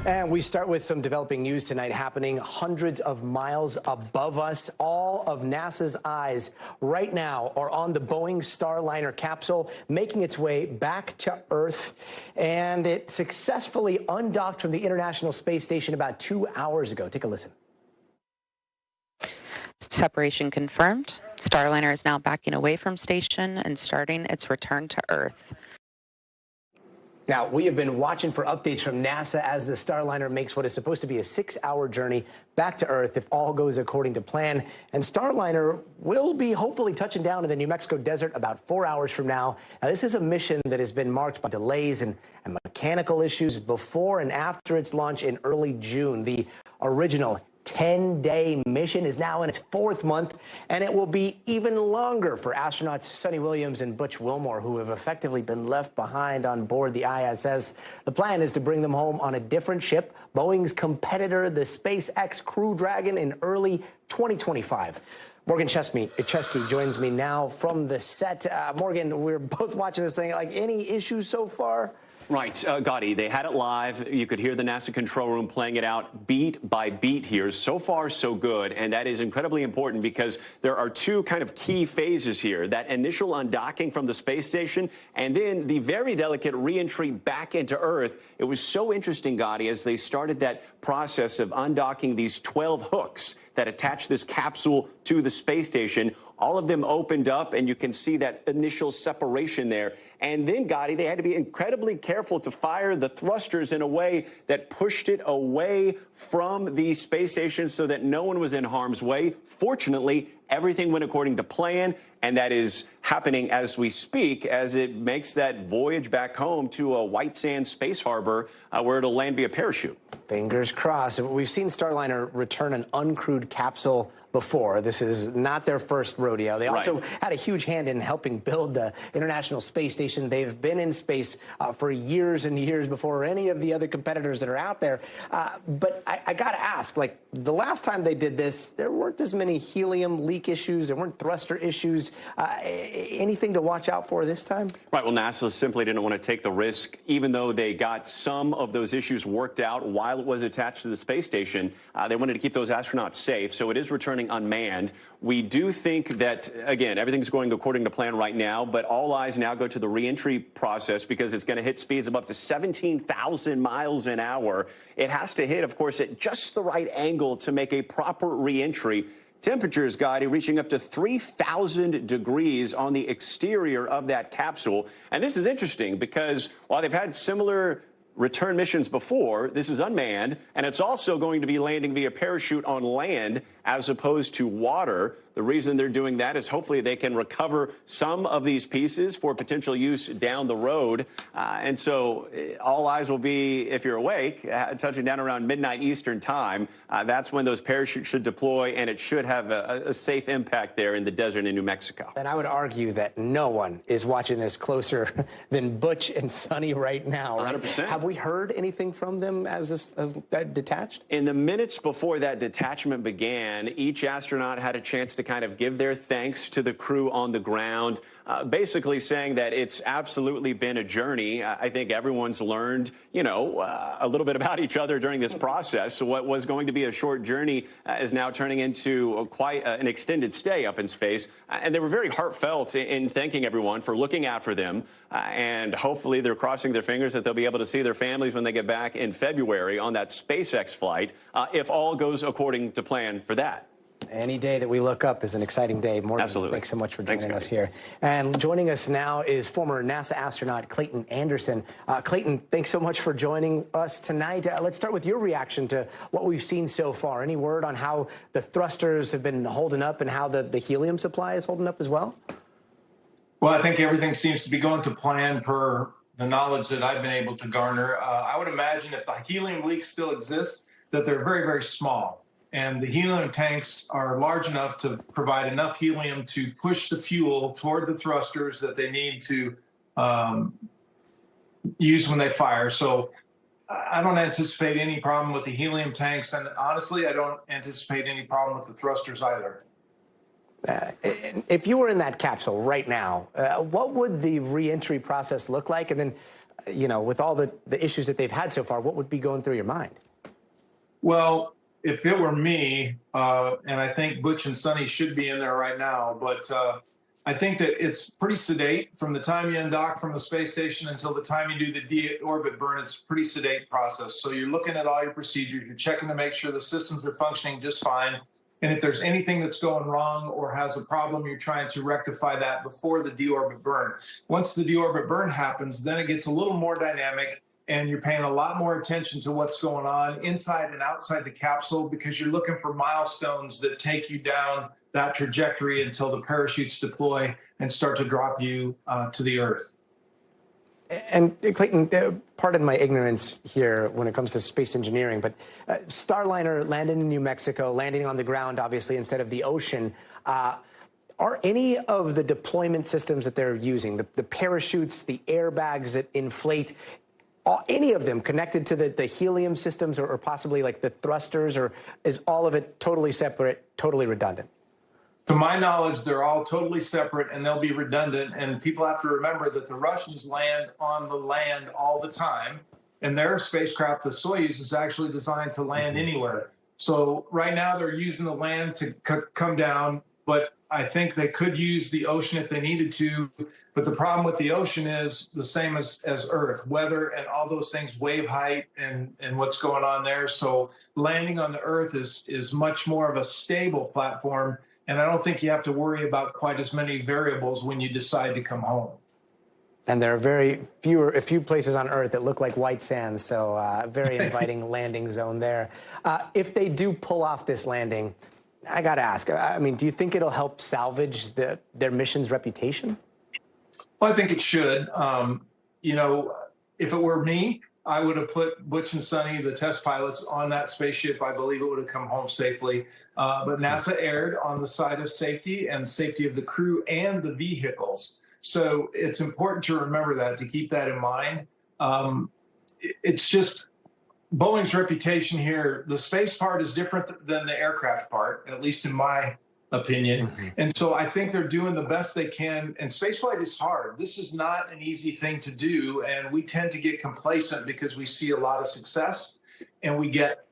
And we start with some developing news tonight happening hundreds of miles above us. All of NASA's eyes right now are on the Boeing Starliner capsule making its way back to Earth. And it successfully undocked from the International Space Station about 2 hours ago. Take a listen. Separation confirmed. Starliner is now backing away from station and starting its return to Earth. Now, we have been watching for updates from NASA as the Starliner makes what is supposed to be a 6-hour journey back to Earth if all goes according to plan. And Starliner will be hopefully touching down in the New Mexico desert about 4 hours from now. Now, this is a mission that has been marked by delays and mechanical issues before and after its launch in early June. The original 10-day mission is now in its 4th month, and it will be even longer for astronauts Sonny Williams and Butch Wilmore, who have effectively been left behind on board the ISS. The plan is to bring them home on a different ship, Boeing's competitor, the SpaceX Crew Dragon, in early 2025. Morgan Chesky joins me now from the set. Morgan, we're both watching this thing. Like, any issues so far? Right, Gadi, they had it live. You could hear the NASA control room playing it out beat by beat here. So far, so good. And that is incredibly important because there are two kind of key phases here. That initial undocking from the space station and then the very delicate reentry back into Earth. It was so interesting, Gadi, as they started that process of undocking these 12 hooks that attach this capsule to the space station. All of them opened up, and you can see that initial separation there. And then, Gadi, they had to be incredibly careful to fire the thrusters in a way that pushed it away from the space station so that no one was in harm's way. Fortunately, everything went according to plan, and that is happening as we speak as it makes that voyage back home to a White Sands Space Harbor where it'll land via parachute. Fingers crossed. We've seen Starliner return an uncrewed capsule before. This is not their first rodeo. They also had a huge hand in helping build the International Space Station. They've been in space for years and years before any of the other competitors that are out there. But I got to ask, like, the last time they did this, there weren't as many helium leak issues. There weren't thruster issues. Anything to watch out for this time? Right. Well, NASA simply didn't want to take the risk, even though they got some of those issues worked out while it was attached to the space station. They wanted to keep those astronauts safe. So it is returning unmanned. We do think that, again, everything's going according to plan right now, but all eyes now go to the reentry process because it's going to hit speeds of up to 17,000 miles an hour. It has to hit, of course, at just the right angle to make a proper reentry. Temperatures, Gadi, reaching up to 3,000 degrees on the exterior of that capsule. And this is interesting because while they've had similar return missions before, this is unmanned, and it's also going to be landing via parachute on land as opposed to water. The reason they're doing that is hopefully they can recover some of these pieces for potential use down the road. And so all eyes will be, if you're awake, touching down around midnight Eastern time. That's when those parachutes should deploy, and it should have a safe impact there in the desert in New Mexico. And I would argue that no one is watching this closer than Butch and Sonny right now. Right? 100%. Have we heard anything from them as detached? In the minutes before that detachment began, each astronaut had a chance to kind of give their thanks to the crew on the ground, basically saying that it's absolutely been a journey. I think everyone's learned, a little bit about each other during this process. So what was going to be a short journey is now turning into quite an extended stay up in space. And they were very heartfelt in thanking everyone for looking out for them. And hopefully they're crossing their fingers that they'll be able to see their families when they get back in February on that SpaceX flight, if all goes according to plan for that. Any day that we look up is an exciting day. Morgan, absolutely. Thanks so much for joining us here. And joining us now is former NASA astronaut Clayton Anderson. Clayton, thanks so much for joining us tonight. Let's start with your reaction to what we've seen so far. Any word on how the thrusters have been holding up and how the helium supply is holding up as well? Well, I think everything seems to be going to plan per the knowledge that I've been able to garner. I would imagine if the helium leaks still exist, that they're very, very small. And the helium tanks are large enough to provide enough helium to push the fuel toward the thrusters that they need to use when they fire. So I don't anticipate any problem with the helium tanks. And honestly, I don't anticipate any problem with the thrusters either. If you were in that capsule right now, what would the reentry process look like? And then with all the issues that they've had so far, what would be going through your mind? Well, if it were me, and I think Butch and Sonny should be in there right now, but I think that it's pretty sedate from the time you undock from the space station until the time you do the deorbit burn. It's a pretty sedate process. So you're looking at all your procedures, you're checking to make sure the systems are functioning just fine. And if there's anything that's going wrong or has a problem, you're trying to rectify that before the deorbit burn. Once the deorbit burn happens, then it gets a little more dynamic, and you're paying a lot more attention to what's going on inside and outside the capsule, because you're looking for milestones that take you down that trajectory until the parachutes deploy and start to drop you to the Earth. And Clayton, pardon my ignorance here when it comes to space engineering, but Starliner landed in New Mexico, landing on the ground, obviously, instead of the ocean. Are any of the deployment systems that they're using, the parachutes, the airbags that inflate, any of them connected to the helium systems or possibly like the thrusters, or is all of it totally separate, totally redundant? To my knowledge, they're all totally separate and they'll be redundant. And people have to remember that the Russians land on the land all the time. And their spacecraft, the Soyuz, is actually designed to land anywhere. So right now they're using the land to come down, but I think they could use the ocean if they needed to. But the problem with the ocean is the same as Earth, weather and all those things, wave height and what's going on there. So landing on the Earth is much more of a stable platform. And I don't think you have to worry about quite as many variables when you decide to come home. And there are a few places on Earth that look like white sand, so very inviting landing zone there. If they do pull off this landing, I got to ask, I mean, do you think it'll help salvage their mission's reputation? Well, I think it should. If it were me, I would have put Butch and Sonny, the test pilots, on that spaceship. I believe it would have come home safely. But NASA erred on the side of safety and safety of the crew and the vehicles. So it's important to remember that, to keep that in mind. It's just Boeing's reputation here. The space part is different than the aircraft part, at least in my opinion. And so I think they're doing the best they can. And spaceflight is hard. This is not an easy thing to do. And we tend to get complacent because we see a lot of success and we get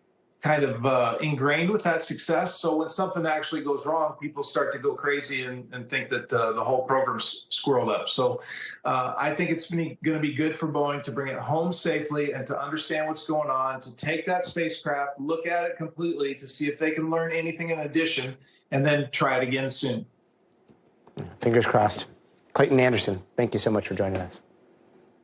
kind of ingrained with that success. So when something actually goes wrong, people start to go crazy and think that the whole program's squirreled up. So I think it's going to be good for Boeing to bring it home safely and to understand what's going on, to take that spacecraft, look at it completely to see if they can learn anything in addition, and then try it again soon. Fingers crossed. Clayton Anderson, thank you so much for joining us.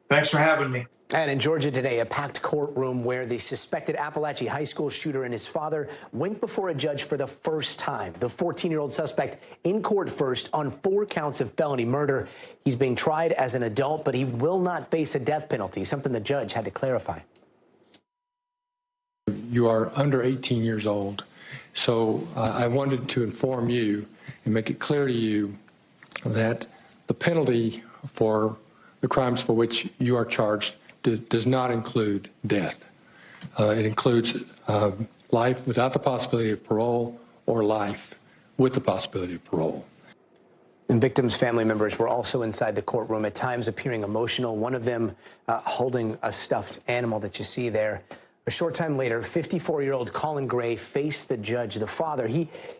Thanks for having me. And in Georgia today, a packed courtroom where the suspected Appalachia High School shooter and his father went before a judge for the first time. The 14-year-old suspect in court first on 4 counts of felony murder. He's being tried as an adult, but he will not face a death penalty, something the judge had to clarify. You are under 18 years old. So I wanted to inform you and make it clear to you that the penalty for the crimes for which you are charged does not include death. It includes life without the possibility of parole or life with the possibility of parole. And victims' family members were also inside the courtroom, at times appearing emotional, one of them holding a stuffed animal that you see there. A short time later, 54-year-old Colin Gray faced the judge, the father.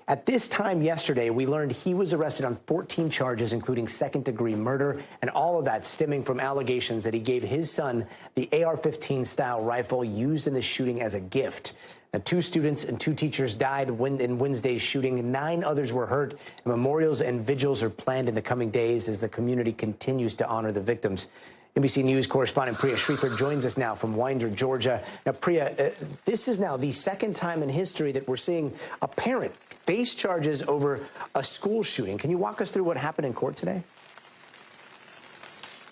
At this time yesterday, we learned he was arrested on 14 charges, including second-degree murder, and all of that stemming from allegations that he gave his son the AR-15 style rifle used in the shooting as a gift. Now, 2 students and 2 teachers died in Wednesday's shooting. 9 others were hurt. Memorials and vigils are planned in the coming days as the community continues to honor the victims. NBC News correspondent Priya Shriefer joins us now from Winder, Georgia. Now, Priya, this is now the second time in history that we're seeing a parent face charges over a school shooting. Can you walk us through what happened in court today?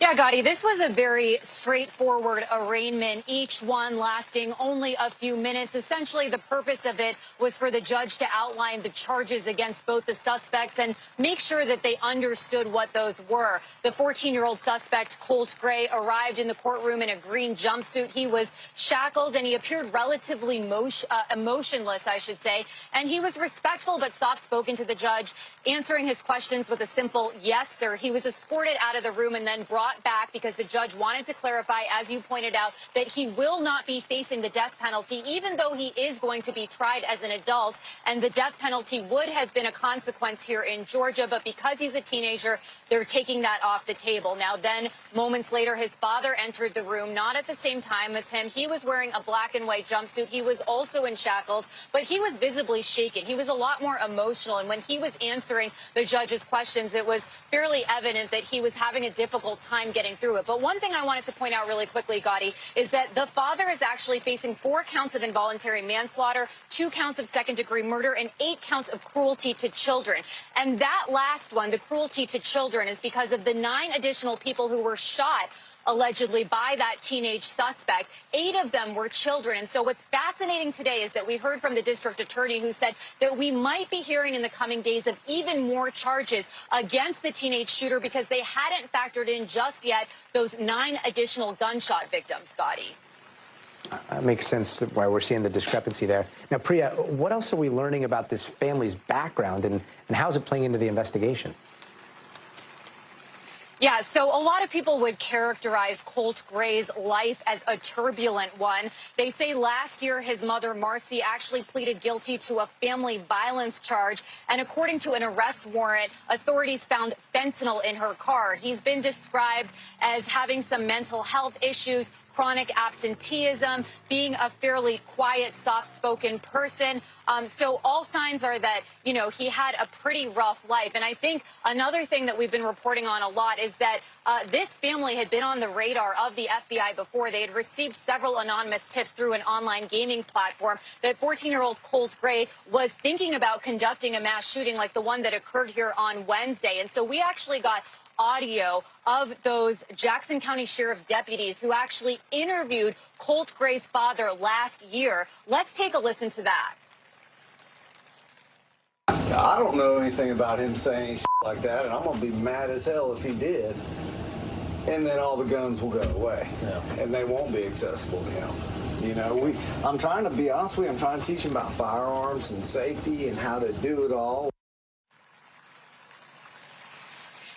Yeah, Gadi, this was a very straightforward arraignment, each one lasting only a few minutes. Essentially, the purpose of it was for the judge to outline the charges against both the suspects and make sure that they understood what those were. The 14-year-old suspect, Colt Gray, arrived in the courtroom in a green jumpsuit. He was shackled and he appeared relatively emotionless, I should say. And he was respectful but soft-spoken to the judge, answering his questions with a simple yes, sir. He was escorted out of the room and then brought brought back because the judge wanted to clarify, as you pointed out, that he will not be facing the death penalty, even though he is going to be tried as an adult. And the death penalty would have been a consequence here in Georgia, but because he's a teenager, they're taking that off the table. Now, then, moments later, his father entered the room, not at the same time as him. He was wearing a black and white jumpsuit. He was also in shackles, but he was visibly shaken. He was a lot more emotional. And when he was answering the judge's questions, it was fairly evident that he was having a difficult time getting through it. But one thing I wanted to point out really quickly, Gadi, is that the father is actually facing 4 counts of involuntary manslaughter, 2 counts of second-degree murder, and 8 counts of cruelty to children. And that last one, the cruelty to children, is because of the 9 additional people who were shot allegedly by that teenage suspect. 8 of them were children. And so what's fascinating today is that we heard from the district attorney who said that we might be hearing in the coming days of even more charges against the teenage shooter because they hadn't factored in just yet those 9 additional gunshot victims, Gadi. That makes sense why we're seeing the discrepancy there. Now, Priya, what else are we learning about this family's background and how's it playing into the investigation? Yeah, so a lot of people would characterize Colt Gray's life as a turbulent one. They say last year his mother, Marcy, actually pleaded guilty to a family violence charge. And according to an arrest warrant, authorities found fentanyl in her car. He's been described as having some mental health issues, chronic absenteeism, being a fairly quiet, soft-spoken person. So all signs are that, you know, he had a pretty rough life. And I think another thing that we've been reporting on a lot is that this family had been on the radar of the FBI before. They had received several anonymous tips through an online gaming platform that 14-year-old Colt Gray was thinking about conducting a mass shooting like the one that occurred here on Wednesday. And so we actually got audio of those Jackson County Sheriff's deputies who actually interviewed Colt Gray's father last year. Let's take a listen to that. I don't know anything about him saying shit like that, and I'm going to be mad as hell if he did. And then all the guns will go away, and they won't be accessible to him. You know, I'm trying to be honest with you, I'm trying to teach him about firearms and safety and how to do it all.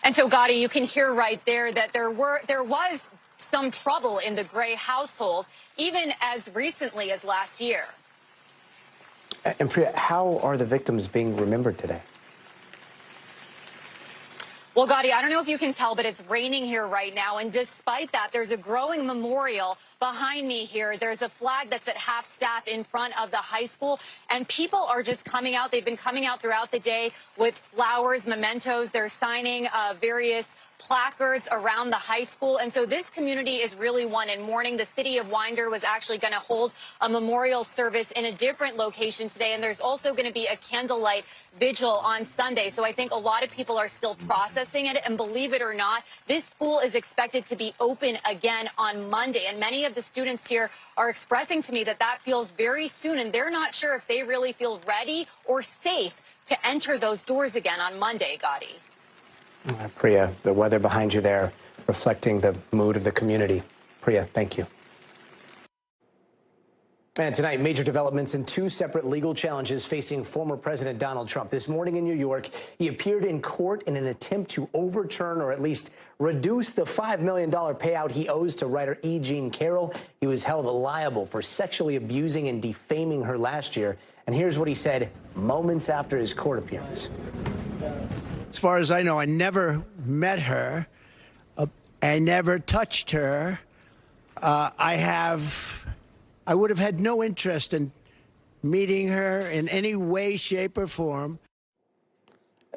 And so, Gadi, you can hear right there that there was some trouble in the Gray household, even as recently as last year. And Priya, how are the victims being remembered today? Well, Gadi, I don't know if you can tell, but it's raining here right now. And despite that, there's a growing memorial behind me here. There's a flag that's at half-staff in front of the high school. And people are just coming out. They've been coming out throughout the day with flowers, mementos. They're signing various placards around the high school. And so this community is really one in mourning. The city of Winder was actually going to hold a memorial service in a different location today. And there's also going to be a candlelight vigil on Sunday. So I think a lot of people are still processing it. And believe it or not, this school is expected to be open again on Monday. And many of the students here are expressing to me that that feels very soon. And they're not sure if they really feel ready or safe to enter those doors again on Monday, Gadi. Priya, the weather behind you there reflecting the mood of the community. Priya, thank you. And tonight, major developments in 2 separate legal challenges facing former President Donald Trump. This morning in New York, he appeared in court in an attempt to overturn or at least reduce the $5 million payout he owes to writer E. Jean Carroll. He was held liable for sexually abusing and defaming her last year. And here's what he said moments after his court appearance. As far as I know, I never met her. I never touched her. I would have had no interest in meeting her in any way, shape, or form.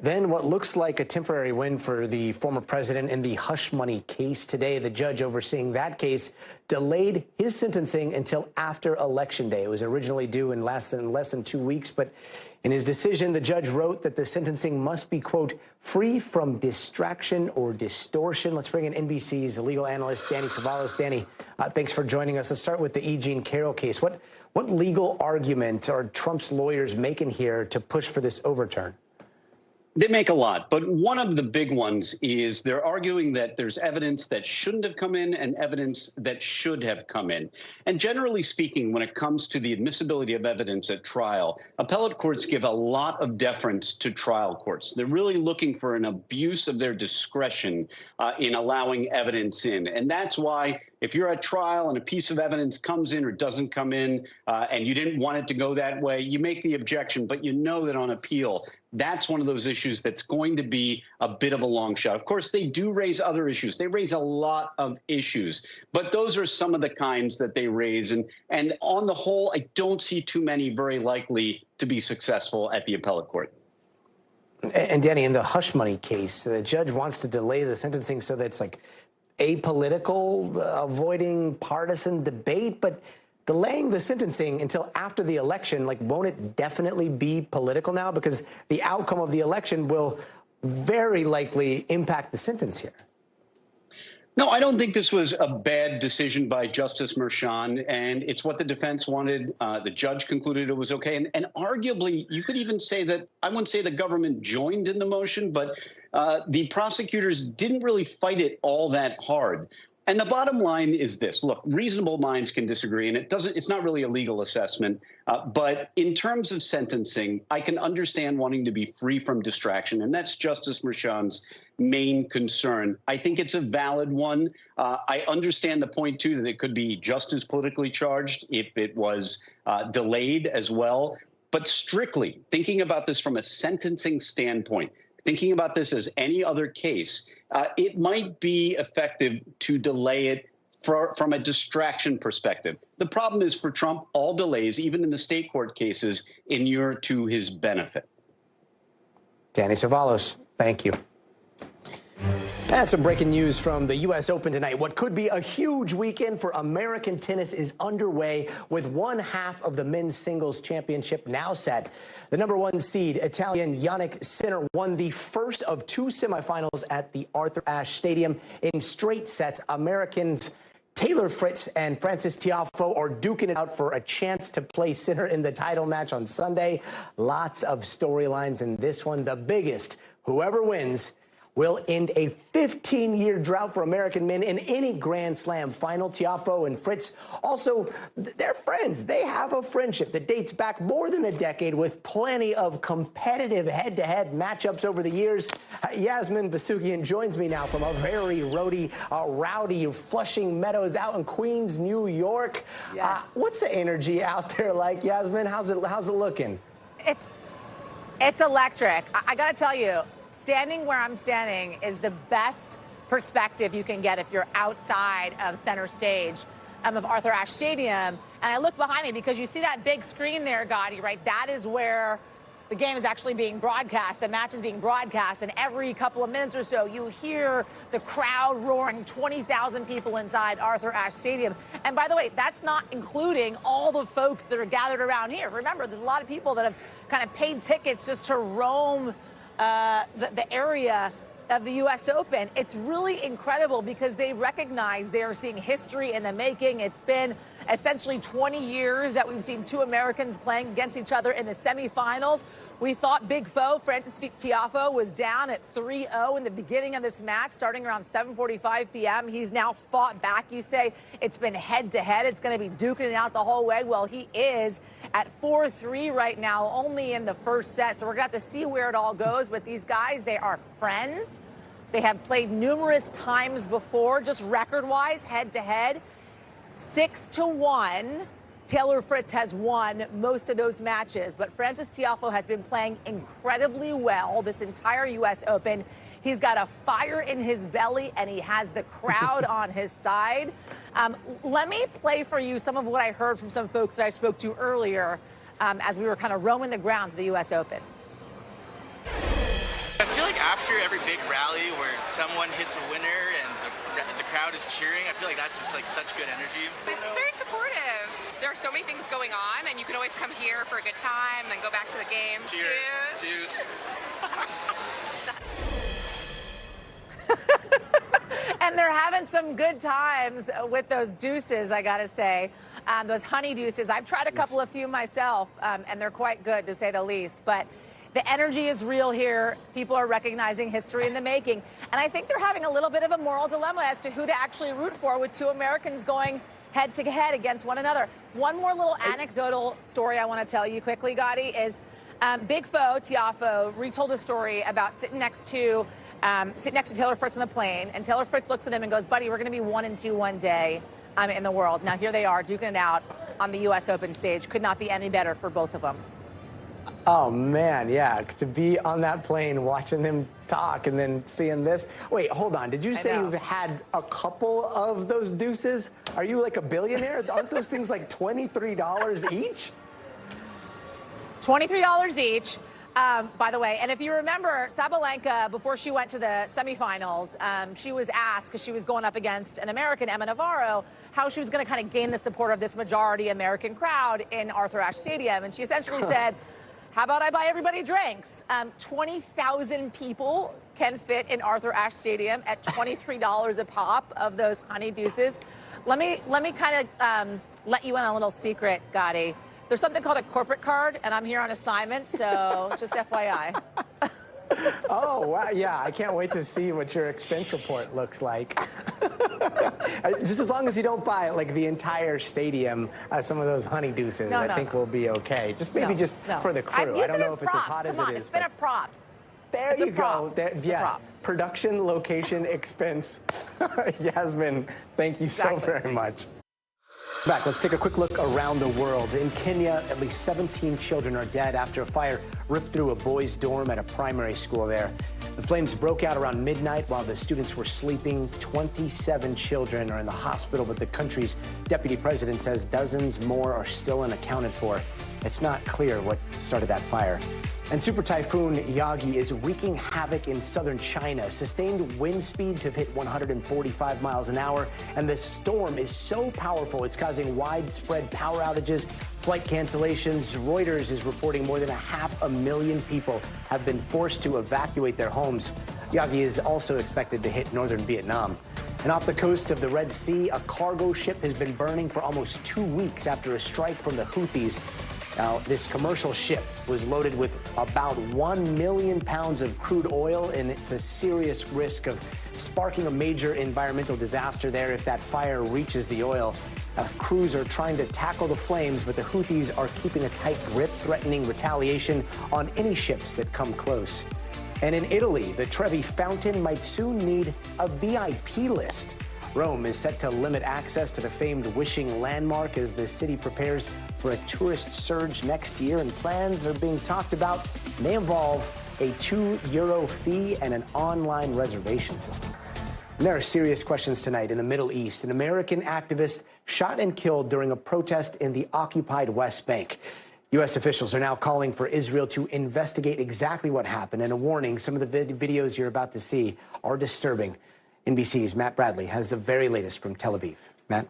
Then what looks like a temporary win for the former president in the hush money case. Today, the judge overseeing that case delayed his sentencing until after Election Day. It was originally due in less than 2 weeks, but in his decision, the judge wrote that the sentencing must be, quote, free from distraction or distortion. Let's bring in NBC's legal analyst, Danny Savalos. Danny, thanks for joining us. Let's start with the E. Jean Carroll case. What legal argument are Trump's lawyers making here to push for this overturn? They make a lot, but one of the big ones is they're arguing that there's evidence that shouldn't have come in and evidence that should have come in. And generally speaking, when it comes to the admissibility of evidence at trial, appellate courts give a lot of deference to trial courts. They're really looking for an abuse of their discretion in allowing evidence in. And that's why if you're at trial and a piece of evidence comes in or doesn't come in and you didn't want it to go that way, you make the objection, but you know that on appeal, that's one of those issues that's going to be a bit of a long shot. Of course, they do raise other issues. They raise a lot of issues, but those are some of the kinds that they raise. And on the whole, I don't see too many very likely to be successful at the appellate court. And Danny, in the hush money case, the judge wants to delay the sentencing so that it's like apolitical, avoiding partisan debate, but delaying the sentencing until after the election, like, won't it definitely be political now? Because the outcome of the election will very likely impact the sentence here. No, I don't think this was a bad decision by Justice Merchan, and it's what the defense wanted. The judge concluded it was okay. And arguably, you could even say that, I wouldn't say the government joined in the motion, but the prosecutors didn't really fight it all that hard. And the bottom line is this. Look, reasonable minds can disagree, and it's not really a legal assessment. But in terms of sentencing, I can understand wanting to be free from distraction, and that's Justice Merchan's main concern. I think it's a valid one. I understand the point, too, that it could be just as politically charged if it was delayed as well. But strictly thinking about this from a sentencing standpoint, thinking about this as any other case, it might be effective to delay it from a distraction perspective. The problem is for Trump, all delays, even in the state court cases, inure to his benefit. Danny Cevallos, thank you. And some breaking news from the U.S. Open tonight. What could be a huge weekend for American tennis is underway, with one half of the men's singles championship now set. The #1 seed, Italian Yannick Sinner, won the first of two semifinals at the Arthur Ashe Stadium in straight sets. Americans Taylor Fritz and Frances Tiafoe are duking it out for a chance to play Sinner in the title match on Sunday. Lots of storylines in this one. The biggest, whoever wins will end a 15-year drought for American men in any Grand Slam final. Tiafoe and Fritz, also, they're friends. They have a friendship that dates back more than a decade, with plenty of competitive head-to-head matchups over the years. Yasmin Vasugian joins me now from a very rowdy, rowdy Flushing Meadows out in Queens, New York. Yes. What's the energy out there like, Yasmin? How's it looking? It's electric. I got to tell you, standing where I'm standing is the best perspective you can get if you're outside of center stage of Arthur Ashe Stadium. And I look behind me because you see that big screen there, Gadi, right? That is where the game is actually being broadcast. The match is being broadcast. And every couple of minutes or so, you hear the crowd roaring, 20,000 people inside Arthur Ashe Stadium. And by the way, that's not including all the folks that are gathered around here. Remember, there's a lot of people that have kind of paid tickets just to roam the area of the U.S. Open. It's really incredible because they recognize they are seeing history in the making. It's been essentially 20 years that we've seen two Americans playing against each other in the semifinals. We thought big foe Frances Tiafoe was down at 3-0 in the beginning of this match, starting around 7:45 p.m. He's now fought back. You say it's been head-to-head. It's going to be duking it out the whole way. Well, he is at 4-3 right now, only in the first set. So we're going to have to see where it all goes. But these guys, they are friends. They have played numerous times before, just record-wise, head-to-head. 6-1. Taylor Fritz has won most of those matches, but Frances Tiafoe has been playing incredibly well this entire U.S. Open. He's got a fire in his belly, and he has the crowd on his side. Let me play for you some of what I heard from some folks that I spoke to earlier as we were kind of roaming the grounds of the U.S. Open. I feel like after every big rally where someone hits a winner and the crowd is cheering, I feel like that's just like such good energy. It's just very supportive. There are so many things going on, and you can always come here for a good time and go back to the game. Cheers. Cheers. And they're having some good times with those deuces, I got to say. Those honey deuces. I've tried a few myself, and they're quite good, to say the least. But The energy is real here. People are recognizing history in the making. And I think they're having a little bit of a moral dilemma as to who to actually root for, with two Americans going head to head against one another. One more little anecdotal story I want to tell you quickly, Gadi, is Big Foe, Tiafo, retold a story about sitting next to Taylor Fritz on the plane. And Taylor Fritz looks at him and goes, buddy, we're going to be 1-2 one day in the world. Now, here they are duking it out on the U.S. Open stage. Could not be any better for both of them. Oh, man, yeah. To be on that plane watching them talk and then seeing this. Wait, hold on. Did you say you've had a couple of those deuces? Are you like a billionaire? Aren't those things like $23 each? $23 each. By the way, and if you remember, Sabalenka, before she went to the semifinals, she was asked, because she was going up against an American, Emma Navarro, how she was going to kind of gain the support of this majority American crowd in Arthur Ashe Stadium. And she essentially said, how about I buy everybody drinks? 20,000 people can fit in Arthur Ashe Stadium at $23 a pop of those honey deuces. Let me kind of let you in on a little secret, Gadi. There's something called a corporate card, and I'm here on assignment, so just FYI. Oh, wow, yeah, I can't wait to see what your expense report looks like. Just as long as you don't buy, like, the entire stadium, some of those honey deuces, I think we'll be okay. Just maybe for the crew. I don't know if it's as hot as it is. It's been a prop. There you go. Yes, production, location, expense. Yasmin, thank you so very much. Back, let's take a quick look around the world. In Kenya, at least 17 children are dead after a fire ripped through a boys' dorm at a primary school there. The flames broke out around midnight while the students were sleeping. 27 children are in the hospital, but the country's deputy president says dozens more are still unaccounted for. It's not clear what started that fire. And Super Typhoon Yagi is wreaking havoc in southern China. Sustained wind speeds have hit 145 miles an hour, and the storm is so powerful it's causing widespread power outages, flight cancellations. Reuters is reporting more than 500,000 people have been forced to evacuate their homes. Yagi is also expected to hit northern Vietnam. And off the coast of the Red Sea, a cargo ship has been burning for almost 2 weeks after a strike from the Houthis. Now, this commercial ship was loaded with about 1 million pounds of crude oil, and it's a serious risk of sparking a major environmental disaster there if that fire reaches the oil. Crews are trying to tackle the flames, but the Houthis are keeping a tight grip, threatening retaliation on any ships that come close. And in Italy, the Trevi Fountain might soon need a VIP list. Rome is set to limit access to the famed wishing landmark as the city prepares for a tourist surge next year, and plans are being talked about may involve a €2 fee and an online reservation system. And there are serious questions tonight in the Middle East. An American activist shot and killed during a protest in the occupied West Bank. U.S. officials are now calling for Israel to investigate exactly what happened, and a warning, some of the videos you're about to see are disturbing. NBC's Matt Bradley has the very latest from Tel Aviv. Matt?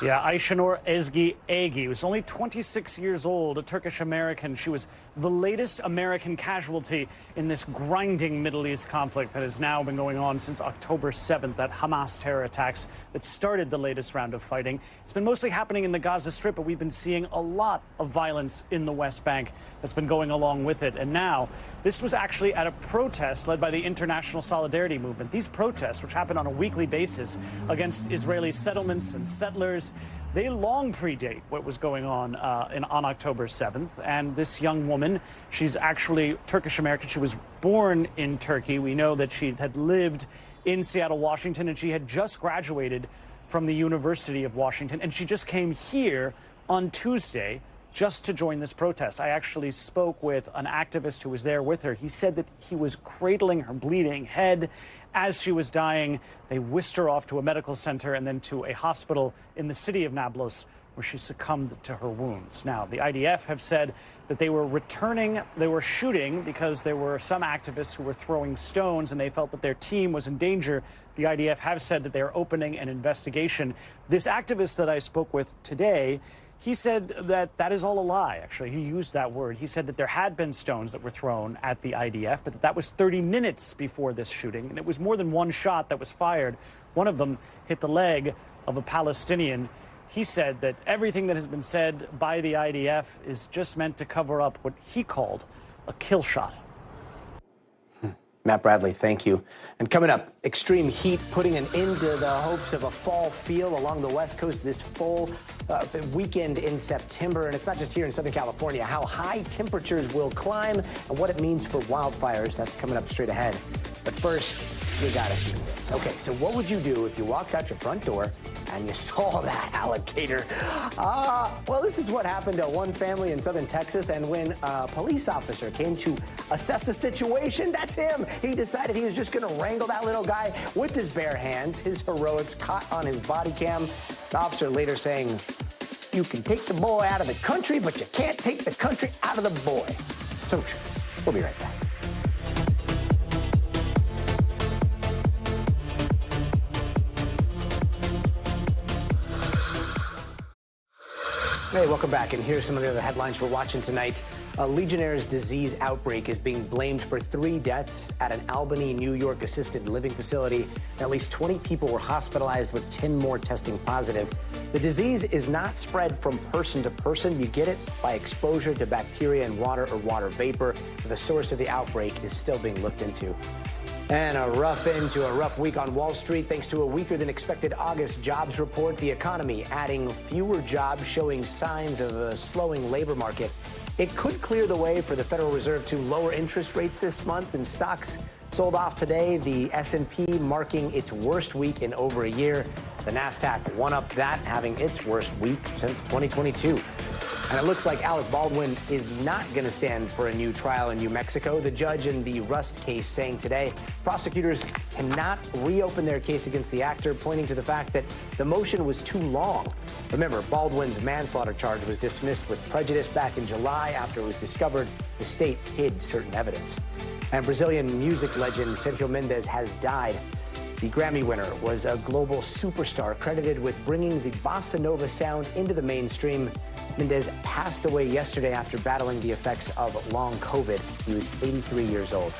Yeah, Ayşenur Ezgi Egi was only 26 years old, a Turkish American. She was the latest American casualty in this grinding Middle East conflict that has now been going on since October 7th, that Hamas terror attacks that started the latest round of fighting. It's been mostly happening in the Gaza Strip, but we've been seeing a lot of violence in the West Bank that's been going along with it. And now, this was actually at a protest led by the International Solidarity Movement. These protests, which happen on a weekly basis against Israeli settlements and settlers, they long predate what was going on on October 7th. And this young woman, she's actually Turkish-American. She was born in Turkey. We know that she had lived in Seattle, Washington, and she had just graduated from the University of Washington. And she just came here on Tuesday just to join this protest. I actually spoke with an activist who was there with her. He said that he was cradling her bleeding head as she was dying. They whisked her off to a medical center and then to a hospital in the city of Nablus, where she succumbed to her wounds. Now, the IDF have said that they were shooting because there were some activists who were throwing stones and they felt that their team was in danger. The IDF have said that they are opening an investigation. This activist that I spoke with today, he said that that is all a lie, actually. He used that word. He said that there had been stones that were thrown at the IDF, but that was 30 minutes before this shooting, and it was more than one shot that was fired. One of them hit the leg of a Palestinian He said that everything that has been said by the IDF is just meant to cover up what he called a kill shot. Matt Bradley, thank you. And coming up, extreme heat putting an end to the hopes of a fall feel along the West Coast this full weekend in September. And it's not just here in Southern California. How high temperatures will climb and what it means for wildfires. That's coming up straight ahead. But first, you got to see this. Okay, so what would you do if you walked out your front door and you saw that alligator? Well, this is what happened to one family in southern Texas, and when a police officer came to assess the situation, that's him. He decided he was just going to wrangle that little guy with his bare hands. His heroics caught on his body cam. The officer later saying, "You can take the boy out of the country, but you can't take the country out of the boy." So true. We'll be right back. Hey, welcome back, and here's some of the other headlines we're watching tonight. A Legionnaire's disease outbreak is being blamed for 3 deaths at an Albany, New York assisted living facility. At least 20 people were hospitalized, with 10 more testing positive. The disease is not spread from person to person. You get it by exposure to bacteria in water or water vapor. The source of the outbreak is still being looked into. And a rough end to a rough week on Wall Street thanks to a weaker than expected August jobs report. The economy adding fewer jobs, showing signs of a slowing labor market. It could clear the way for the Federal Reserve to lower interest rates this month, and stocks sold off today. The S&P marking its worst week in over a year. The NASDAQ one up that, having its worst week since 2022. And it looks like Alec Baldwin is not going to stand for a new trial in New Mexico. The judge in the Rust case saying today prosecutors cannot reopen their case against the actor, pointing to the fact that the motion was too long. Remember, Baldwin's manslaughter charge was dismissed with prejudice back in July after it was discovered the state hid certain evidence. And Brazilian music legend Sergio Mendes has died. The Grammy winner was a global superstar credited with bringing the bossa nova sound into the mainstream. Mendes passed away yesterday after battling the effects of long COVID. He was 83 years old.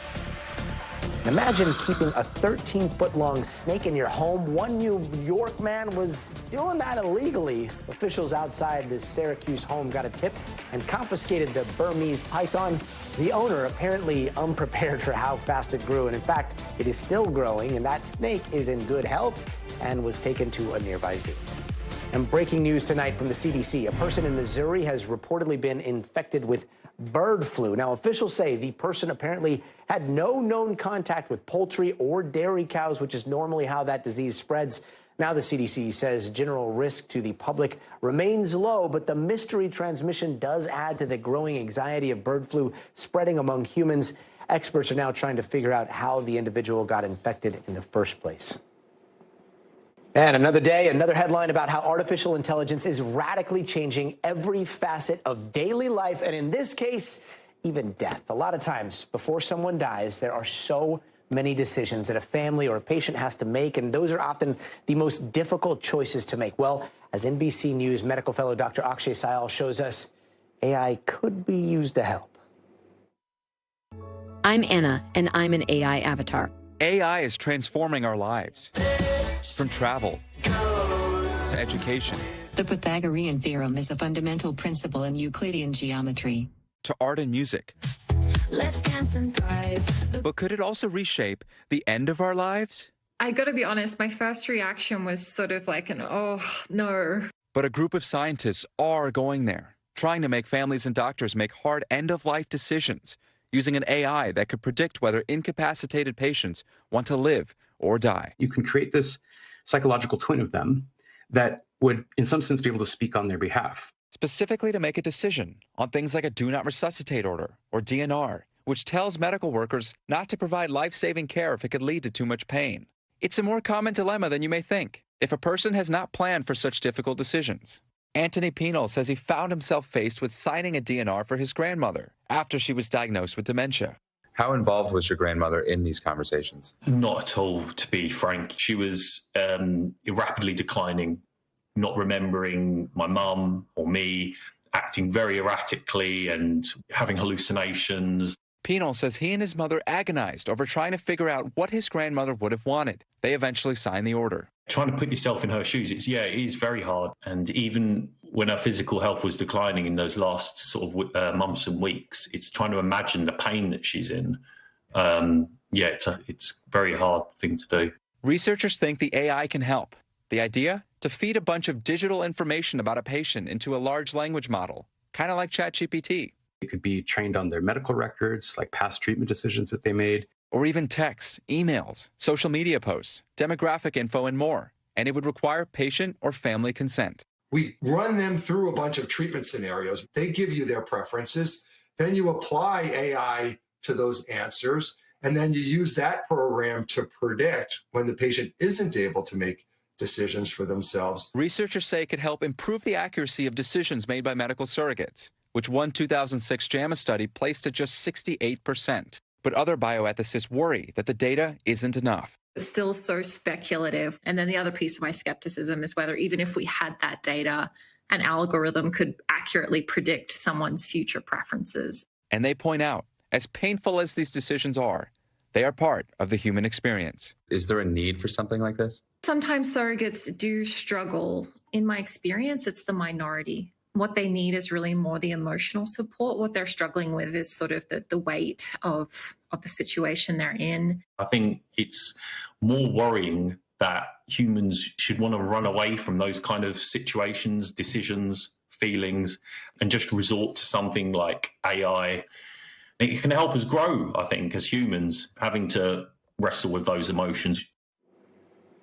Imagine keeping a 13-foot-long snake in your home. One New York man was doing that illegally. Officials outside the Syracuse home got a tip and confiscated the Burmese python. The owner apparently unprepared for how fast it grew, and in fact, it is still growing, and that snake is in good health and was taken to a nearby zoo. And breaking news tonight from the CDC. A person in Missouri has reportedly been infected with bird flu. Now, officials say the person apparently had no known contact with poultry or dairy cows, which is normally how that disease spreads. Now the CDC says general risk to the public remains low, but the mystery transmission does add to the growing anxiety of bird flu spreading among humans. Experts are now trying to figure out how the individual got infected in the first place. And another day, another headline about how artificial intelligence is radically changing every facet of daily life, and in this case, even death. A lot of times, before someone dies, there are so many decisions that a family or a patient has to make, and those are often the most difficult choices to make. Well, as NBC News medical fellow Dr. Akshay Syal shows us, AI could be used to help. I'm Anna, and I'm an AI avatar. AI is transforming our lives. From travel to education. The Pythagorean theorem is a fundamental principle in Euclidean geometry. To art and music. Let's dance and thrive. But could it also reshape the end of our lives? I gotta be honest, my first reaction was sort of like an, oh, no. But a group of scientists are going there, trying to make families and doctors make hard end-of-life decisions using an AI that could predict whether incapacitated patients want to live or die. You can create this psychological twin of them that would, in some sense, be able to speak on their behalf. Specifically to make a decision on things like a do not resuscitate order, or DNR, which tells medical workers not to provide life-saving care if it could lead to too much pain. It's a more common dilemma than you may think if a person has not planned for such difficult decisions. Anthony Pinal says he found himself faced with signing a DNR for his grandmother after she was diagnosed with dementia. How involved was your grandmother in these conversations? Not at all, to be frank. She was rapidly declining, not remembering my mum or me, acting very erratically and having hallucinations. Penal says he and his mother agonized over trying to figure out what his grandmother would have wanted. They eventually signed the order. Trying to put yourself in her shoes, it is very hard. And even when her physical health was declining in those last sort of months and weeks, it's trying to imagine the pain that she's in. It's a very hard thing to do. Researchers think the AI can help. The idea? To feed a bunch of digital information about a patient into a large language model, kind of like ChatGPT. It could be trained on their medical records, like past treatment decisions that they made. Or even texts, emails, social media posts, demographic info, and more. And it would require patient or family consent. We run them through a bunch of treatment scenarios. They give you their preferences. Then you apply AI to those answers. And then you use that program to predict when the patient isn't able to make decisions for themselves. Researchers say it could help improve the accuracy of decisions made by medical surrogates, which one 2006 JAMA study placed at just 68%. But other bioethicists worry that the data isn't enough. It's still so speculative. And then the other piece of my skepticism is whether even if we had that data, an algorithm could accurately predict someone's future preferences. And they point out, as painful as these decisions are, they are part of the human experience. Is there a need for something like this? Sometimes surrogates do struggle. In my experience, it's the minority. What they need is really more the emotional support. What they're struggling with is sort of the weight of the situation they're in. I think it's more worrying that humans should want to run away from those kind of situations, decisions, feelings, and just resort to something like AI. It can help us grow, I think, as humans, having to wrestle with those emotions.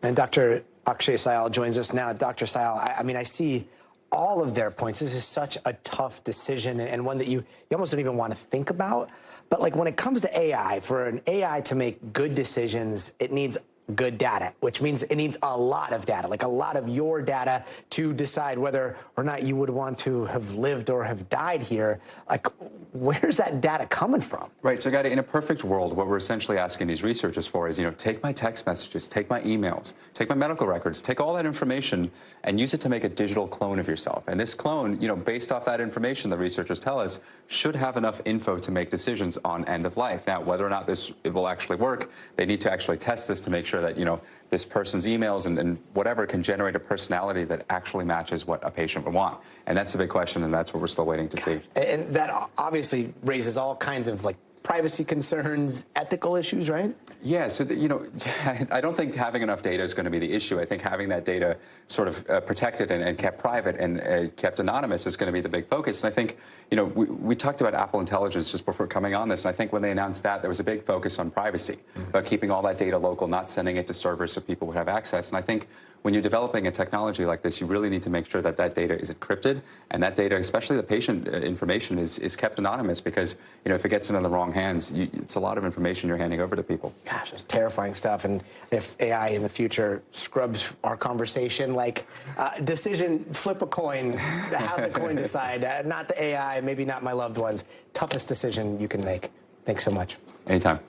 And Dr. Akshay Syal joins us now. Dr. Syal, I see all of their points. This is such a tough decision and one that you almost don't even want to think about. But like when it comes to AI, for an AI to make good decisions, it needs good data, which means it needs a lot of data, like a lot of your data to decide whether or not you would want to have lived or have died here. Like, where's that data coming from? Right. So, Gadi, in a perfect world, what we're essentially asking these researchers for is, take my text messages, take my emails, take my medical records, take all that information and use it to make a digital clone of yourself. And this clone, based off that information, the researchers tell us, should have enough info to make decisions on end of life. Now, whether or not it will actually work, they need to actually test this to make sure that, this person's emails and whatever can generate a personality that actually matches what a patient would want. And that's the big question, and that's what we're still waiting to see. And that obviously raises all kinds of privacy concerns, ethical issues, right? Yeah, so, I don't think having enough data is going to be the issue. I think having that data sort of protected and kept private and kept anonymous is going to be the big focus. And I think, we talked about Apple Intelligence just before coming on this, and I think when they announced that, there was a big focus on privacy, about keeping all that data local, not sending it to servers so people would have access. And I think when you're developing a technology like this, you really need to make sure that that data is encrypted, and that data, especially the patient information, is kept anonymous, because, if it gets into the wrong hands, it's a lot of information you're handing over to people. Gosh, it's terrifying stuff. And if AI in the future scrubs our conversation, decision, flip a coin, have the coin decide, not the AI, maybe not my loved ones. Toughest decision you can make. Thanks so much. Anytime.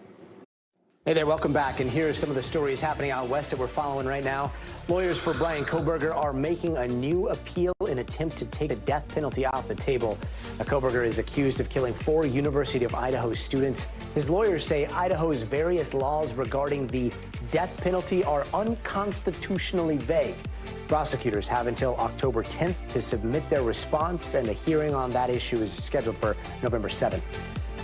Hey there, welcome back. And here are some of the stories happening out west that we're following right now. Lawyers for Brian Kohberger are making a new appeal in an attempt to take the death penalty off the table. Kohberger is accused of killing 4 University of Idaho students. His lawyers say Idaho's various laws regarding the death penalty are unconstitutionally vague. Prosecutors have until October 10th to submit their response, and a hearing on that issue is scheduled for November 7th.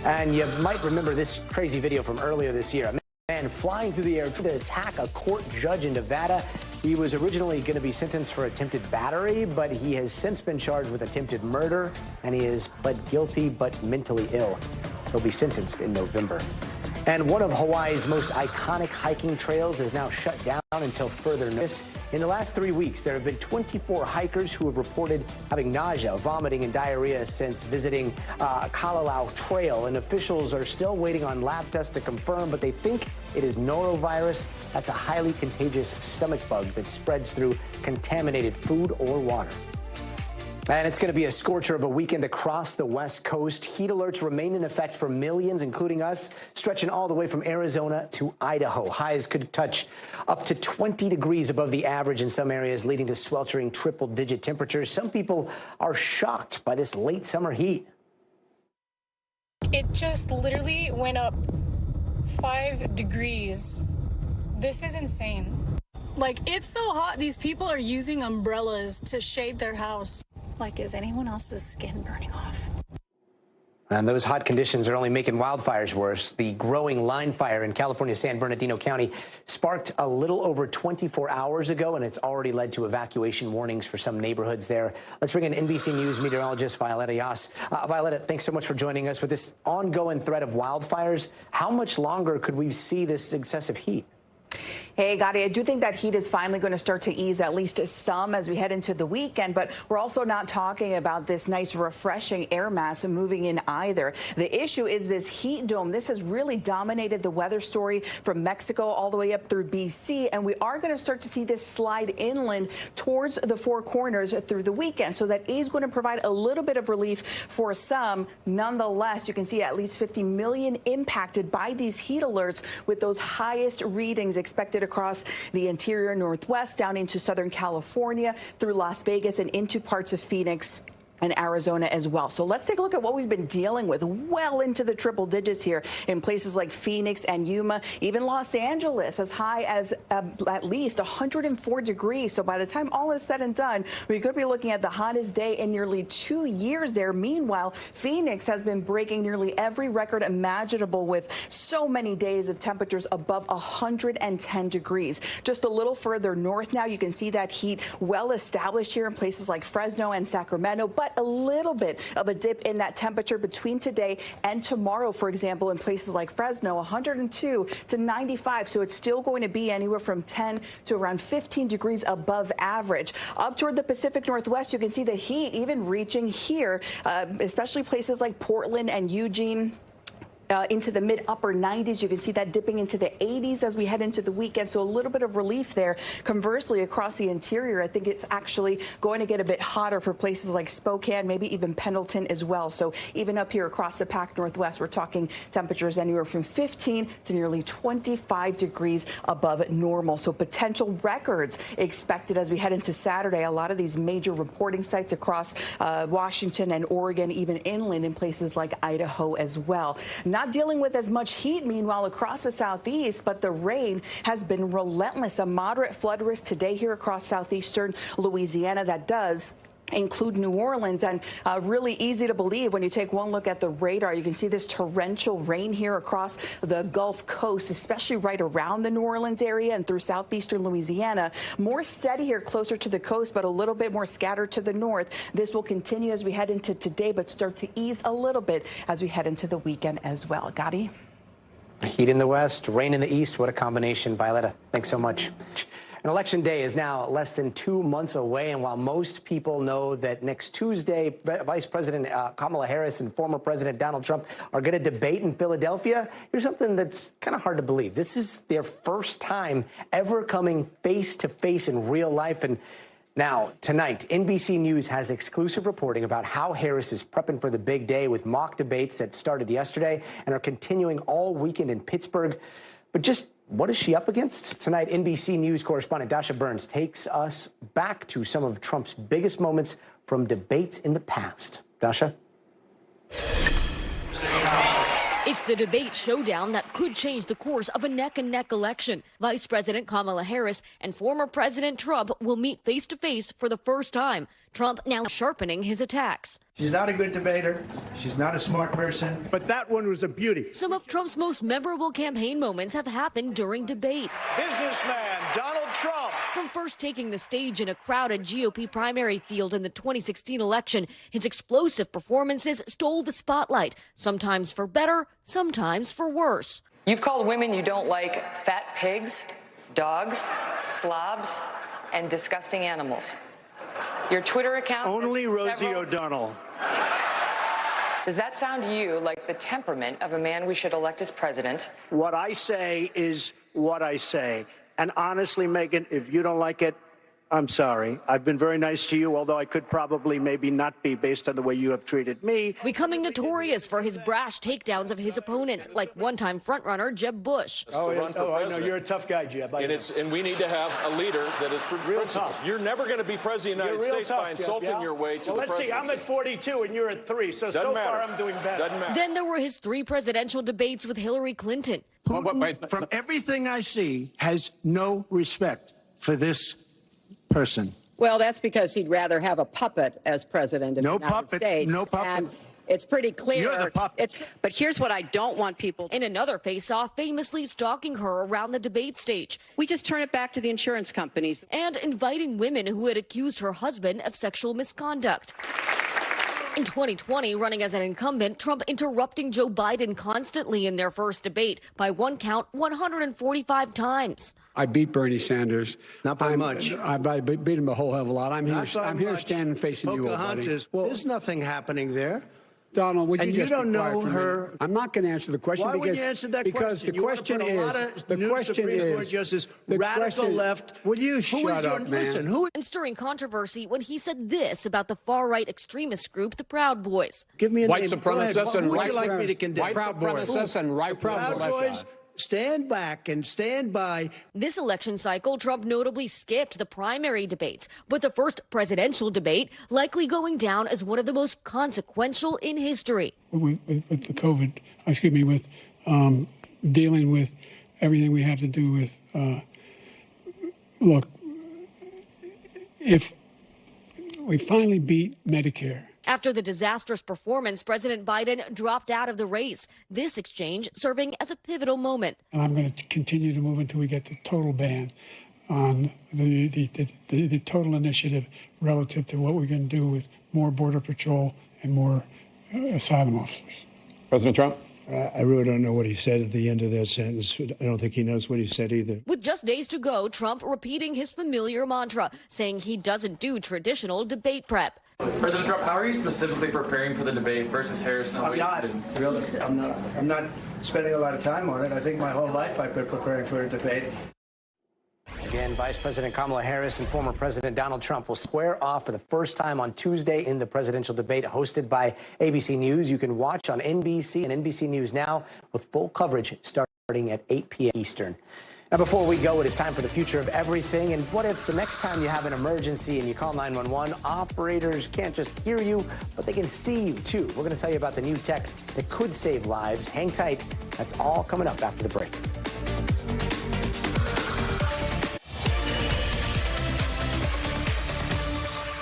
And you might remember this crazy video from earlier this year. Man flying through the air to attack a court judge in Nevada. He was originally going to be sentenced for attempted battery, but he has since been charged with attempted murder, and he is pled guilty but mentally ill. He'll be sentenced in November. And one of Hawaii's most iconic hiking trails is now shut down until further notice. In the last 3 weeks, there have been 24 hikers who have reported having nausea, vomiting, and diarrhea since visiting Kalalau Trail. And officials are still waiting on lab tests to confirm, but they think it is norovirus. That's a highly contagious stomach bug that spreads through contaminated food or water. And it's going to be a scorcher of a weekend across the West Coast. Heat alerts remain in effect for millions, including us, stretching all the way from Arizona to Idaho. Highs could touch up to 20 degrees above the average in some areas, leading to sweltering triple-digit temperatures. Some people are shocked by this late summer heat. It just literally went up 5 degrees. This is insane. Like, it's so hot, these people are using umbrellas to shade their house. Like, is anyone else's skin burning off? And those hot conditions are only making wildfires worse. The growing line fire in California's San Bernardino County sparked a little over 24 hours ago, and it's already led to evacuation warnings for some neighborhoods there. Let's bring in NBC News meteorologist Violetta Yas. Violetta, thanks so much for joining us. With this ongoing threat of wildfires, how much longer could we see this excessive heat? Hey, Gadi, I do think that heat is finally going to start to ease at least some as we head into the weekend, but we're also not talking about this nice, refreshing air mass moving in either. The issue is this heat dome. This has really dominated the weather story from Mexico all the way up through BC, and we are going to start to see this slide inland towards the Four Corners through the weekend. So that is going to provide a little bit of relief for some. Nonetheless, you can see at least 50 million impacted by these heat alerts, with those highest readings expected across the interior Northwest down into Southern California, through Las Vegas and into parts of Phoenix and Arizona as well. So let's take a look at what we've been dealing with well into the triple digits here in places like Phoenix and Yuma, even Los Angeles, as high as at least 104 degrees. So by the time all is said and done, we could be looking at the hottest day in nearly 2 years there. Meanwhile, Phoenix has been breaking nearly every record imaginable with so many days of temperatures above 110 degrees. Just a little further north now, you can see that heat well established here in places like Fresno and Sacramento, but a little bit of a dip in that temperature between today and tomorrow, for example, in places like Fresno, 102 to 95. So it's still going to be anywhere from 10 to around 15 degrees above average. Up toward the Pacific Northwest, you can see the heat even reaching here, especially places like Portland and Eugene. Into the mid-upper 90s. You can see that dipping into the 80s as we head into the weekend. So a little bit of relief there. Conversely, across the interior, I think it's actually going to get a bit hotter for places like Spokane, maybe even Pendleton as well. So even up here across the Pac Northwest, we're talking temperatures anywhere from 15 to nearly 25 degrees above normal. So potential records expected as we head into Saturday. A lot of these major reporting sites across Washington and Oregon, even inland in places like Idaho as well. Not dealing with as much heat, meanwhile, across the southeast, but the rain has been relentless. A moderate flood risk today here across southeastern Louisiana. That does include New Orleans, and really easy to believe when you take one look at the radar. You can see this torrential rain here across the Gulf Coast, especially right around the New Orleans area and through southeastern Louisiana. More steady here closer to the coast, but a little bit more scattered to the north. This will continue as we head into today, but start to ease a little bit as we head into the weekend as well. Gadi? Heat in the west, rain in the east. What a combination. Violetta, thanks so much. And Election Day is now less than 2 months away, and while most people know that next Tuesday, Vice President Kamala Harris and former President Donald Trump are going to debate in Philadelphia, here's something that's kind of hard to believe. This is their first time ever coming face-to-face in real life. And now, tonight, NBC News has exclusive reporting about how Harris is prepping for the big day, with mock debates that started yesterday and are continuing all weekend in Pittsburgh. But just what is she up against? Tonight, NBC News correspondent Dasha Burns takes us back to some of Trump's biggest moments from debates in the past. Dasha? It's the debate showdown that could change the course of a neck-and-neck election. Vice President Kamala Harris and former President Trump will meet face-to-face for the first time. Trump now sharpening his attacks. She's not a good debater. She's not a smart person. But that one was a beauty. Some of Trump's most memorable campaign moments have happened during debates. Businessman Donald Trump. From first taking the stage in a crowded GOP primary field in the 2016 election, his explosive performances stole the spotlight, sometimes for better, sometimes for worse. You've called women you don't like fat pigs, dogs, slobs, and disgusting animals. Your Twitter account... Only Rosie O'Donnell. Does that sound to you like the temperament of a man we should elect as president? What I say is what I say. And honestly, Megan, if you don't like it, I'm sorry. I've been very nice to you, although I could probably maybe not be based on the way you have treated me. Becoming notorious for his brash takedowns of his opponents, like one-time frontrunner Jeb Bush. I know. You're a tough guy, Jeb. And we need to have a leader that is principled. You're never going to be president of the United States by insulting your way to the presidency. Let's see. I'm at 42 and you're at 3, so far I'm doing better. Doesn't matter. Then there were his 3 presidential debates with Hillary Clinton. Putin, from everything I see, has no respect for this person. Well, that's because he'd rather have a puppet as president of the United States. No puppet. And it's pretty clear. You're the puppet. But here's what I don't want people. In another face-off, famously stalking her around the debate stage. We just turn it back to the insurance companies. And inviting women who had accused her husband of sexual misconduct. In 2020, running as an incumbent, Trump interrupting Joe Biden constantly in their first debate, by one count, 145 times. I beat Bernie Sanders. Not by much. I beat him a whole hell of a lot. I'm here standing facing you, buddy. Well, there's nothing happening there. Donald, would you just don't be quiet know for a her. minute? I'm not going to answer the question. Why would you answer that because question? The question is, radical left. Will you shut up, man? Listen, and stirring controversy when he said this about the far-right extremist group, the Proud Boys. Give me a white name. supremacists and white supremacists and Proud Boys. Stand back and stand by. This election cycle, Trump notably skipped the primary debates, but the first presidential debate likely going down as one of the most consequential in history. With the COVID, with dealing with everything we have to do with, look, if we finally beat Medicare. After the disastrous performance, President Biden dropped out of the race. This exchange serving as a pivotal moment. And I'm going to continue to move until we get the total ban on the total initiative relative to what we're going to do with more Border Patrol and more asylum officers. President Trump? I really don't know what he said at the end of that sentence. I don't think he knows what he said either. With just days to go, Trump repeating his familiar mantra, saying he doesn't do traditional debate prep. President Trump, how are you specifically preparing for the debate versus Harris? I'm not spending a lot of time on it. I think my whole life I've been preparing for a debate. Again, Vice President Kamala Harris and former President Donald Trump will square off for the first time on Tuesday in the presidential debate hosted by ABC News. You can watch on NBC and NBC News Now with full coverage starting at 8 p.m. Eastern. Now, before we go, it is time for the future of everything. And what if the next time you have an emergency and you call 911, operators can't just hear you, but they can see you, too? We're going to tell you about the new tech that could save lives. Hang tight. That's all coming up after the break.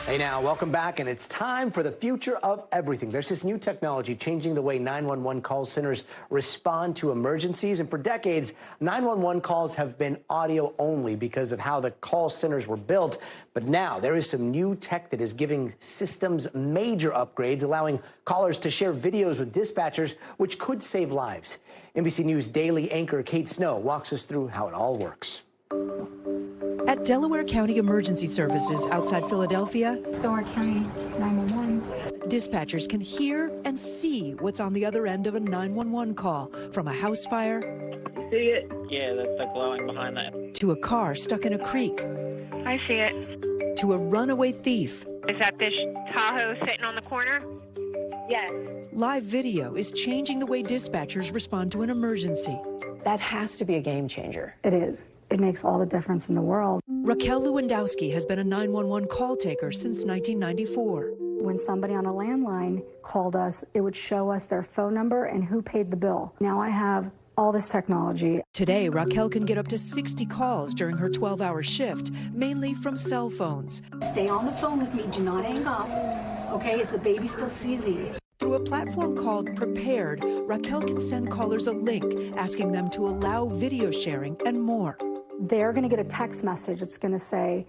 Hey now, welcome back, and it's time for the future of everything. There's this new technology changing the way 911 call centers respond to emergencies, and for decades, 911 calls have been audio only because of how the call centers were built. But now there is some new tech that is giving systems major upgrades, allowing callers to share videos with dispatchers, which could save lives. NBC News Daily anchor Kate Snow walks us through how it all works. At Delaware County Emergency Services outside Philadelphia, Delaware County 911. Dispatchers can hear and see what's on the other end of a 911 call, from a house fire. See it? Yeah, that's the glowing behind that. To a car stuck in a creek. I see it. To a runaway thief. Is that this Tahoe sitting on the corner? Yes. Live video is changing the way dispatchers respond to an emergency. That has to be a game changer. It is. It makes all the difference in the world. Raquel Lewandowski has been a 911 call taker since 1994. When somebody on a landline called us, it would show us their phone number and who paid the bill. Now I have all this technology. Today, Raquel can get up to 60 calls during her 12-hour shift, mainly from cell phones. Stay on the phone with me. Do not hang up. Okay? Is the baby still seizing? Through a platform called Prepared, Raquel can send callers a link asking them to allow video sharing and more. They're going to get a text message. It's going to say,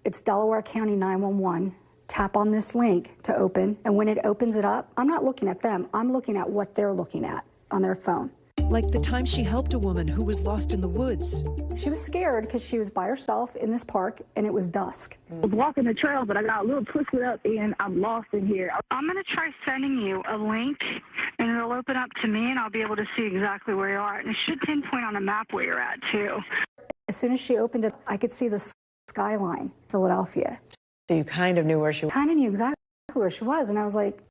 it's Delaware County 911. Tap on this link to open. And when it opens it up, I'm not looking at them. I'm looking at what they're looking at on their phone. Like the time she helped a woman who was lost in the woods. She was scared because she was by herself in this park and it was dusk. I was walking the trail, but I got a little twisted up and I'm lost in here. I'm going to try sending you a link and it'll open up to me and I'll be able to see exactly where you are. And it should pinpoint on a map where you're at, too. As soon as she opened it, I could see the skyline, Philadelphia. So you kind of knew where she was? Kind of knew exactly where she was, and I was like,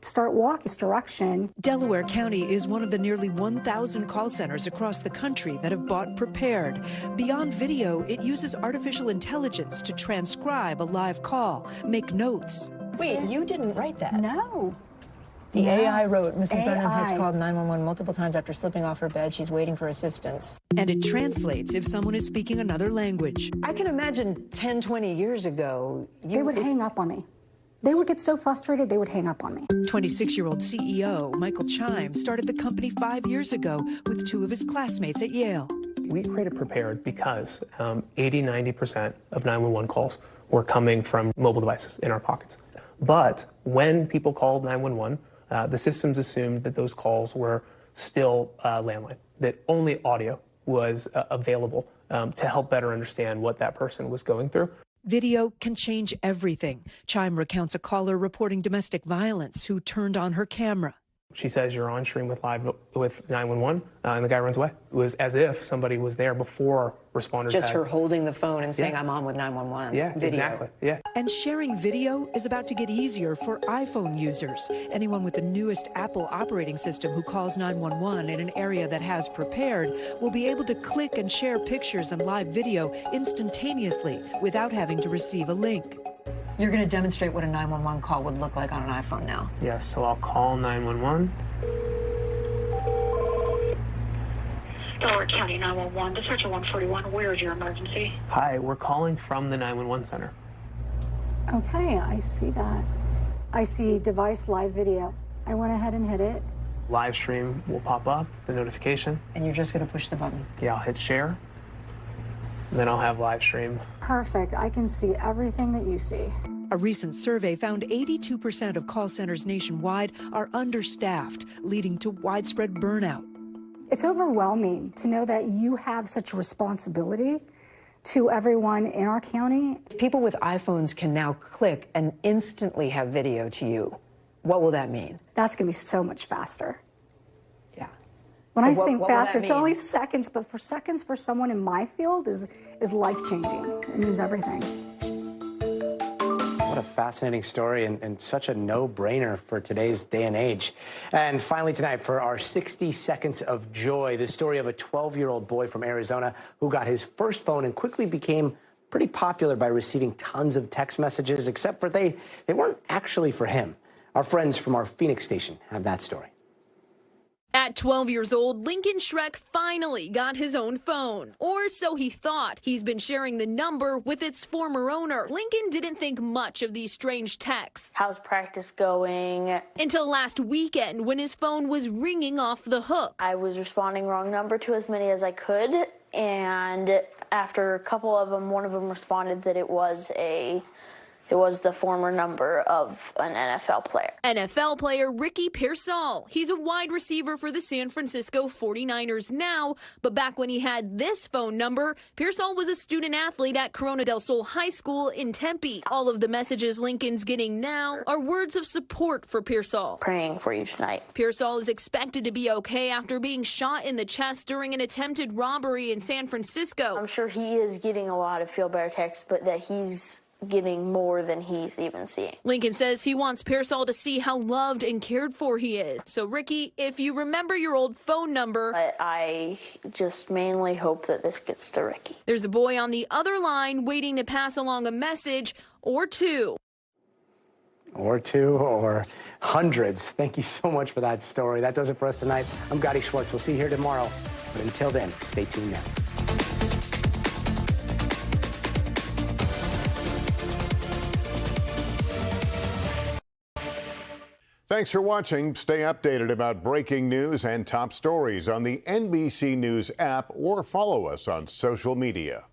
start walking this direction. Delaware County is one of the nearly 1,000 call centers across the country that have bought Prepared. Beyond video, it uses artificial intelligence to transcribe a live call, make notes. Wait, you didn't write that? No. The AI wrote, Mrs. AI. Brennan has called 911 multiple times after slipping off her bed. She's waiting for assistance. And it translates if someone is speaking another language. I can imagine 10, 20 years ago, They would hang up on me. They would get so frustrated, they would hang up on me. 26-year-old CEO Michael Chime started the company 5 years ago with 2 of his classmates at Yale. We created Prepared because 80–90% of 911 calls were coming from mobile devices in our pockets. But when people called 911, the systems assumed that those calls were still landline, that only audio was available to help better understand what that person was going through. Video can change everything. Chime recounts a caller reporting domestic violence who turned on her camera. She says you're on stream with 911, and the guy runs away. It was as if somebody was there before responders Just had. her holding the phone and saying, I'm on with 911. Yeah, video. exactly. Yeah. And sharing video is about to get easier for iPhone users. Anyone with the newest Apple operating system who calls 911 in an area that has Prepared will be able to click and share pictures and live video instantaneously without having to receive a link. You're going to demonstrate what a 911 call would look like on an iPhone now. Yes, so I'll call 911. Delaware County 911, dispatcher 141, where is your emergency? Hi, we're calling from the 911 center. Okay, I see that. I see device live video. I went ahead and hit it. Live stream will pop up, the notification. And you're just going to push the button? Yeah, I'll hit share. And then I'll have live stream. Perfect. I can see everything that you see. A recent survey found 82% of call centers nationwide are understaffed, leading to widespread burnout. It's overwhelming to know that you have such a responsibility to everyone in our county. People with iPhones can now click and instantly have video to you. What will that mean? That's going to be so much faster. Yeah. When So I what say will faster, that it's only mean? seconds, but for seconds for someone in my field is life-changing. It means everything. What a fascinating story and such a no-brainer for today's day and age. And finally tonight, for our 60 seconds of joy, the story of a 12-year-old boy from Arizona who got his first phone and quickly became pretty popular by receiving tons of text messages, except for they weren't actually for him. Our friends from our Phoenix station have that story. At 12 years old, Lincoln Schreck finally got his own phone. Or so he thought. He's been sharing the number with its former owner. Lincoln didn't think much of these strange texts. How's practice going? Until last weekend when his phone was ringing off the hook. I was responding wrong number to as many as I could, and after a couple of them, one of them responded that it was the former number of an NFL player. NFL player Ricky Pearsall. He's a wide receiver for the San Francisco 49ers now, but back when he had this phone number, Pearsall was a student athlete at Corona del Sol High School in Tempe. All of the messages Lincoln's getting now are words of support for Pearsall. Praying for you tonight. Pearsall is expected to be okay after being shot in the chest during an attempted robbery in San Francisco. I'm sure he is getting a lot of feel better texts, but that he's getting more than he's even seeing. Lincoln says he wants Pearsall to see how loved and cared for he is. So, Ricky, if you remember your old phone number... But I just mainly hope that this gets to Ricky. There's a boy on the other line waiting to pass along a message or two. Or two, or hundreds. Thank you so much for that story. That does it for us tonight. I'm Gadi Schwartz. We'll see you here tomorrow. But until then, stay tuned now. Thanks for watching. Stay updated about breaking news and top stories on the NBC News app or follow us on social media.